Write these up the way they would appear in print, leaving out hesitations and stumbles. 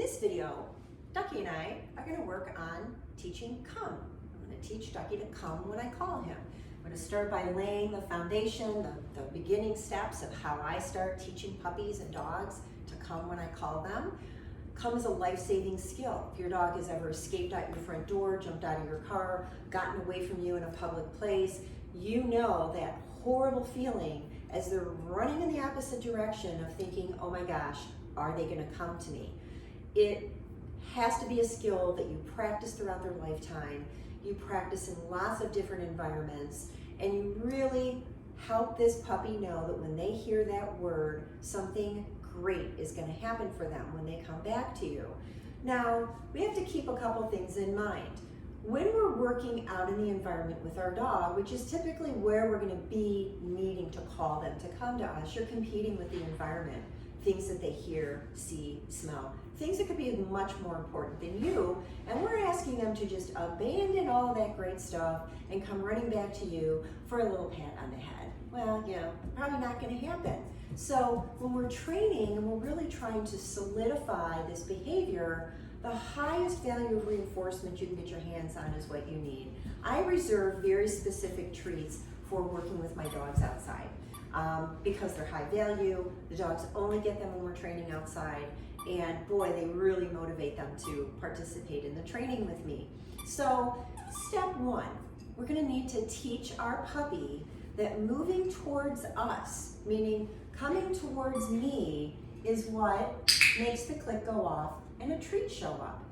this video, Ducky and I are going to work on teaching come. I'm going to teach Ducky to come when I call him. I'm going to start by laying the foundation, the beginning steps of how I start teaching puppies and dogs to come when I call them. Come is a life-saving skill. If your dog has ever escaped out your front door, jumped out of your car, gotten away from you in a public place, you know that horrible feeling as they're running in the opposite direction of thinking, oh my gosh, are they going to come to me? It has to be a skill that you practice throughout their lifetime. You practice in lots of different environments, and you really help this puppy know that when they hear that word, something great is going to happen for them when they come back to you. Now, we have to keep a couple things in mind. When we're working out in the environment with our dog, which is typically where we're going to be needing to call them to come to us, you're competing with the environment, things that they hear, see, smell, things that could be much more important than you, and we're asking them to just abandon all of that great stuff and come running back to you for a little pat on the head. Well, you know, probably not going to happen. So when we're training and we're really trying to solidify this behavior, the highest value of reinforcement you can get your hands on is what you need. I reserve very specific treats for working with my dogs outside because they're high value. The dogs only get them when we're training outside, and boy, they really motivate them to participate in the training with me. So step one, we're going to need to teach our puppy that moving towards us, meaning coming towards me, is what makes the click go off and a treat show up.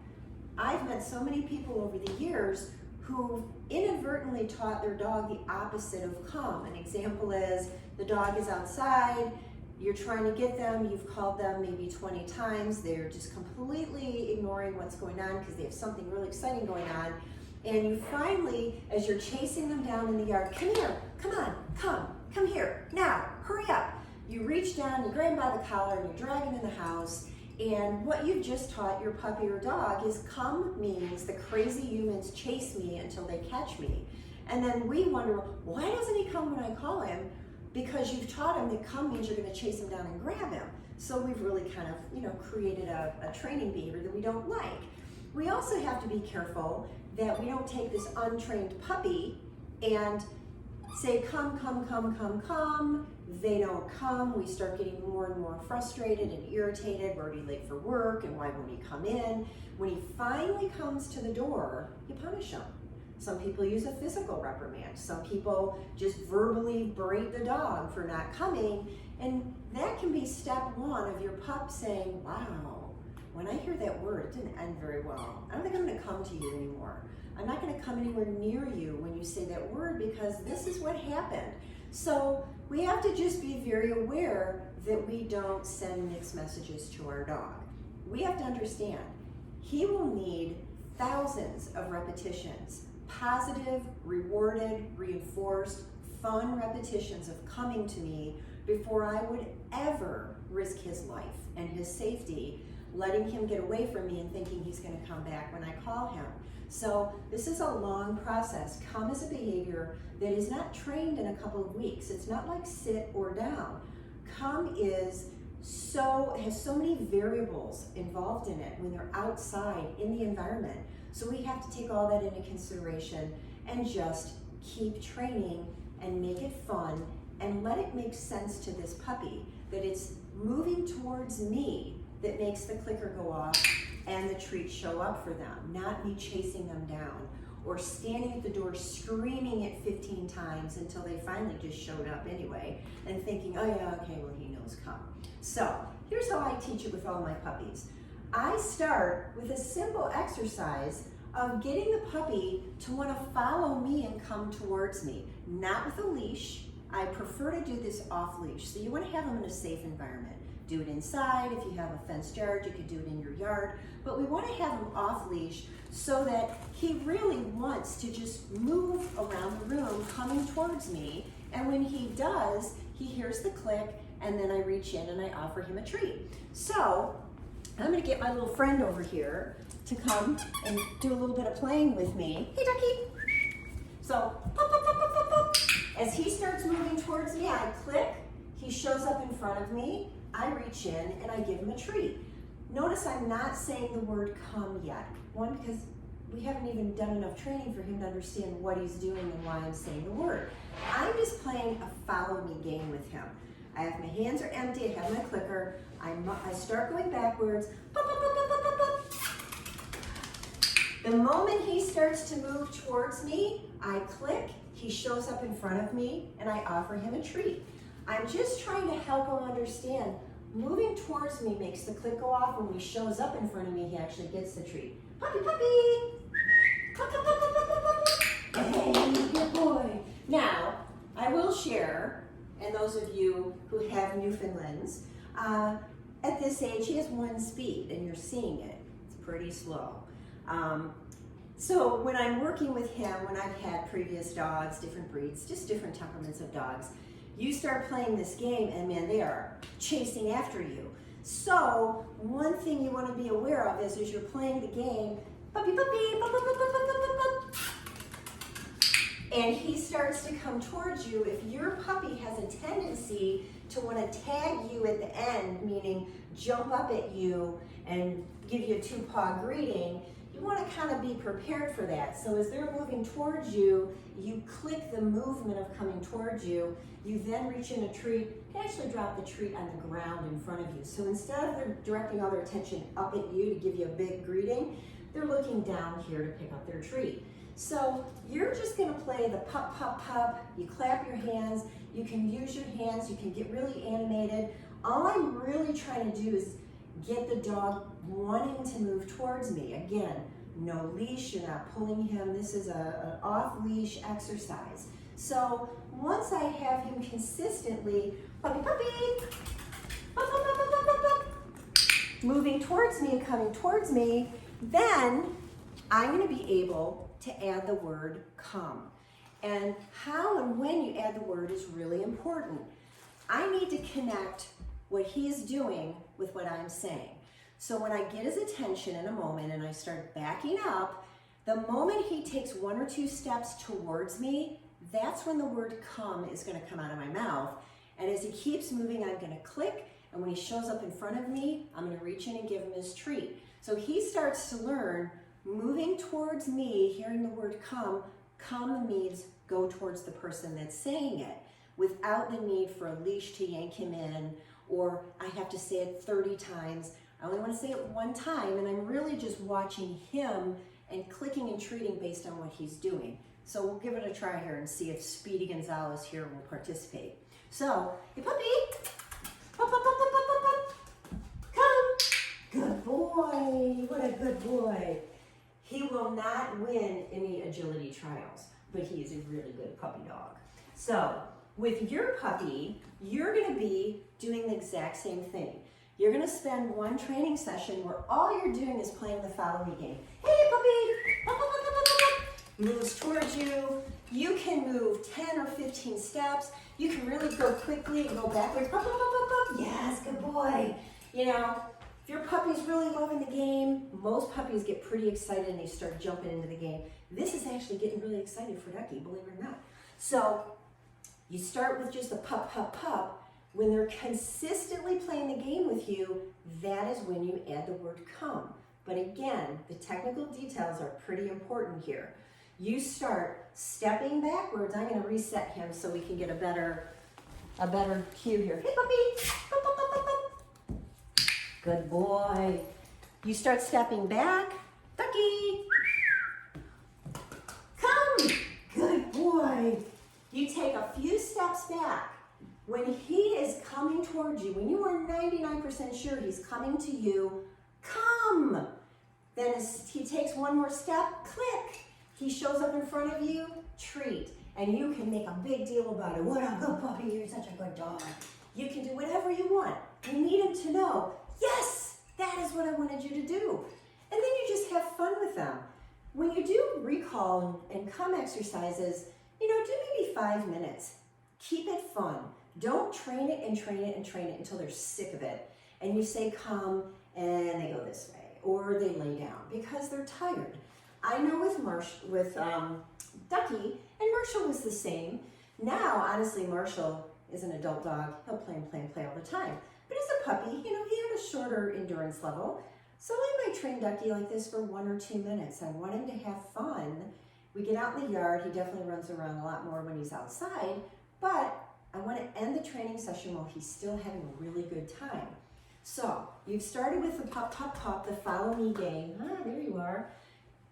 I've met so many people over the years who inadvertently taught their dog the opposite of come. An example is the dog is outside, you're trying to get them, you've called them maybe 20 times, they're just completely ignoring what's going on because they have something really exciting going on, and you finally, as you're chasing them down in the yard, come here, come on, come here, now, hurry up. You reach down, you grab him by the collar, and you drag him in the house, and what you've just taught your puppy or dog is come means the crazy humans chase me until they catch me. And then we wonder, why doesn't he come when I call him? Because you've taught him that come means you're going to chase him down and grab him. So we've really kind of, created a training behavior that we don't like. We also have to be careful that we don't take this untrained puppy and say, come. They don't come. We start getting more and more frustrated and irritated. We're already late for work, and why won't he come in? When he finally comes to the door, you punish him. Some people use a physical reprimand. Some people just verbally berate the dog for not coming, and that can be step one of your pup saying, wow, when I hear that word, it didn't end very well. I don't think I'm going to come to you anymore. I'm not going to come anywhere near you when you say that word because this is what happened. So we have to just be very aware that we don't send mixed messages to our dog. We have to understand he will need thousands of repetitions, positive, rewarded, reinforced, fun repetitions of coming to me before I would ever risk his life and his safety, letting him get away from me and thinking he's going to come back when I call him. So this is a long process. Come is a behavior that is not trained in a couple of weeks. It's not like sit or down. Come has so many variables involved in it when they're outside in the environment. So we have to take all that into consideration and just keep training and make it fun and let it make sense to this puppy that it's moving towards me that makes the clicker go off and the treats show up for them, not me chasing them down or standing at the door screaming it 15 times until they finally just showed up anyway and thinking, oh yeah, okay, well he knows come. So here's how I teach it with all my puppies. I start with a simple exercise of getting the puppy to want to follow me and come towards me, not with a leash. I prefer to do this off leash. So you want to have them in a safe environment. Do it inside. If you have a fenced yard, you could do it in your yard. But we want to have him off leash so that he really wants to just move around the room coming towards me. And when he does, he hears the click, and then I reach in and I offer him a treat. So I'm going to get my little friend over here to come and do a little bit of playing with me. Hey, Ducky. So pop, pop, pop, pop, pop, pop. As he starts moving towards me, I click. He shows up in front of me. I reach in and I give him a treat. Notice I'm not saying the word come yet. One, because we haven't even done enough training for him to understand what he's doing and why I'm saying the word. I'm just playing a follow me game with him. I have my hands are empty, I have my clicker, I start going backwards. The moment he starts to move towards me, I click, he shows up in front of me, and I offer him a treat. I'm just trying to help him understand moving towards me makes the click go off, and when he shows up in front of me, he actually gets the treat. Puppy, puppy! Hey, good boy. Now, I will share, and those of you who have Newfoundlands, at this age, he has one speed, and you're seeing it. It's pretty slow. So when I'm working with him, when I've had previous dogs, different breeds, just different temperaments of dogs, you start playing this game and man, they are chasing after you. So one thing you want to be aware of is as you're playing the game, puppy, puppy, pup, pup, pup, pup, pup, pup, pup, and he starts to come towards you, if your puppy has a tendency to want to tag you at the end, meaning jump up at you and give you a two-paw greeting, you want to kind of be prepared for that. So as they're moving towards you, you click the movement of coming towards you. You then reach in a treat. You can actually drop the treat on the ground in front of you. So instead of they're directing all their attention up at you to give you a big greeting, they're looking down here to pick up their treat. So you're just going to play the pup, pup, pup. You clap your hands. You can use your hands. You can get really animated. All I'm really trying to do is get the dog wanting to move towards me. Again, no leash, you're not pulling him. This is an off-leash exercise. So once I have him consistently, puppy, puppy, pup, pup, pup, pup, pup, pup, moving towards me and coming towards me, then I'm going to be able to add the word come. And how and when you add the word is really important. I need to connect what he's doing with what I'm saying. So when I get his attention in a moment and I start backing up, the moment he takes one or two steps towards me, that's when the word come is going to come out of my mouth. And as he keeps moving, I'm going to click. And when he shows up in front of me, I'm going to reach in and give him his treat. So he starts to learn moving towards me, hearing the word come means go towards the person that's saying it without the need for a leash to yank him in, or I have to say it 30 times. I only want to say it one time, and I'm really just watching him and clicking and treating based on what he's doing. So we'll give it a try here and see if Speedy Gonzalez here will participate. So, hey puppy, pup, pup, pup, pup, pup, pup, pup. Come. Good boy, what a good boy. He will not win any agility trials, but he is a really good puppy dog. So with your puppy, you're going to be doing the exact same thing. You're going to spend one training session where all you're doing is playing the follow me game. Hey puppy, up, up, up, up, up, up. Moves towards you. You can move 10 or 15 steps. You can really go quickly and go backwards. Up, up, up, up, up. Yes, good boy. You know, if your puppy's really loving the game, most puppies get pretty excited and they start jumping into the game. This is actually getting really excited for Ducky, believe it or not. So you start with just a pup, pup, pup. When they're consistently playing the game with you, that is when you add the word come. But again, the technical details are pretty important here. You start stepping backwards. I'm going to reset him so we can get a better cue here. Hey puppy! Pup, pup, pup, pup, pup. Good boy. You start stepping back. Ducky! Come! Good boy. You take a few steps back. When he is coming towards you, when you are 99% sure he's coming to you, come. Then as he takes one more step, click. He shows up in front of you, treat. And you can make a big deal about it. What a good puppy, you're such a good dog. You can do whatever you want. You need him to know, yes, that is what I wanted you to do. And then you just have fun with them. When you do recall and come exercises, do maybe 5 minutes. Keep it fun. Don't train it and train it and train it until they're sick of it. And you say come and they go this way or they lay down because they're tired. I know with Ducky, and Marshall was the same. Now, honestly, Marshall is an adult dog. He'll play and play and play all the time. But as a a puppy, he had a shorter endurance level. So I might train Ducky like this for 1 or 2 minutes. I want him to have fun. We get out in the yard. He definitely runs around a lot more when he's outside, but I want to end the training session while he's still having a really good time. So you've started with the pup, pup, pup, the follow me game. There you are.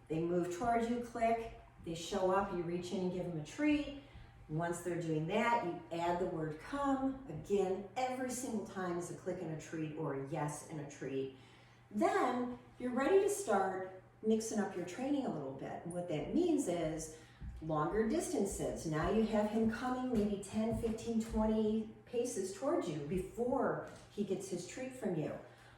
They move towards you, click. They show up, you reach in and give them a treat. Once they're doing that, you add the word come. Again, every single time is a click and a treat or a yes and a treat. Then you're ready to start mixing up your training a little bit. And what that means is longer distances. Now you have him coming maybe 10, 15, 20 paces towards you before he gets his treat from you.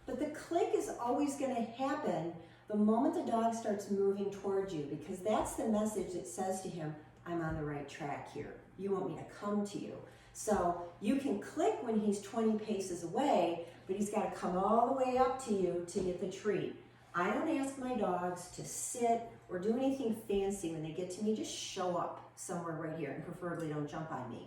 But the click is always going to happen the moment the dog starts moving towards you, because that's the message that says to him, I'm on the right track here. You want me to come to you. So you can click when he's 20 paces away, but he's got to come all the way up to you to get the treat. I don't ask my dogs to sit or do anything fancy when they get to me. Just show up somewhere right here, and preferably don't jump on me.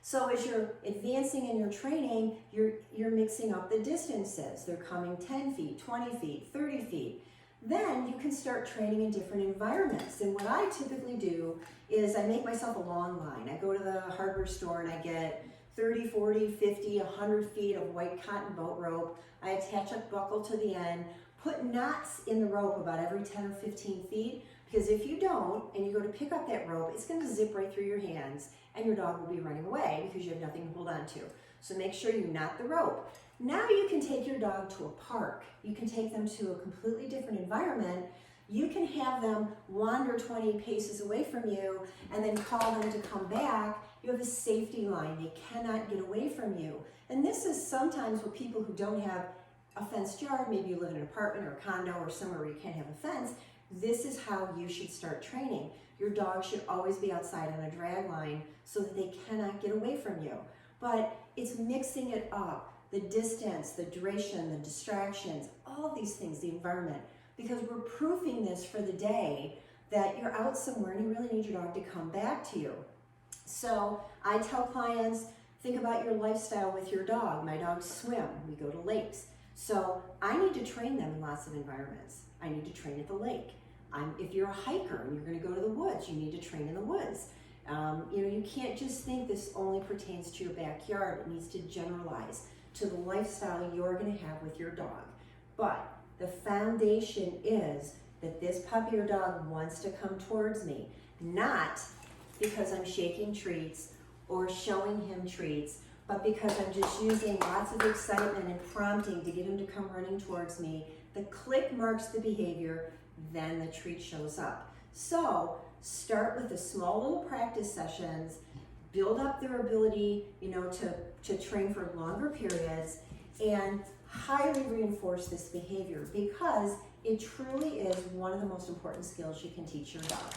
So as you're advancing in your training, you're mixing up the distances. They're coming 10 feet, 20 feet, 30 feet. Then you can start training in different environments. And what I typically do is I make myself a long line. I go to the hardware store and I get 30, 40, 50, 100 feet of white cotton boat rope. I attach a buckle to the end, put knots in the rope about every 10 or 15 feet, because if you don't and you go to pick up that rope, it's going to zip right through your hands and your dog will be running away because you have nothing to hold on to. So make sure you knot the rope. Now you can take your dog to a park. You can take them to a completely different environment. You can have them wander 20 paces away from you and then call them to come back. You have a safety line. They cannot get away from you. And this is sometimes what people who don't have a fenced yard, maybe you live in an apartment or a condo or somewhere where you can't have a fence, this is how you should start training. Your dog should always be outside on a drag line so that they cannot get away from you. But it's mixing it up, the distance, the duration, the distractions, all of these things, the environment, because we're proofing this for the day that you're out somewhere and you really need your dog to come back to you. So I tell clients, think about your lifestyle with your dog. My dogs swim, we go to lakes. So I need to train them in lots of environments. I need to train at the lake. If you're a hiker and you're going to go to the woods, you need to train in the woods. You can't just think this only pertains to your backyard. It needs to generalize to the lifestyle you're going to have with your dog. But the foundation is that this puppy or dog wants to come towards me, not because I'm shaking treats or showing him treats, but because I'm just using lots of excitement and prompting to get him to come running towards me. The click marks the behavior, then the treat shows up. So start with the small little practice sessions, build up their ability, to train for longer periods, and highly reinforce this behavior because it truly is one of the most important skills you can teach your dog.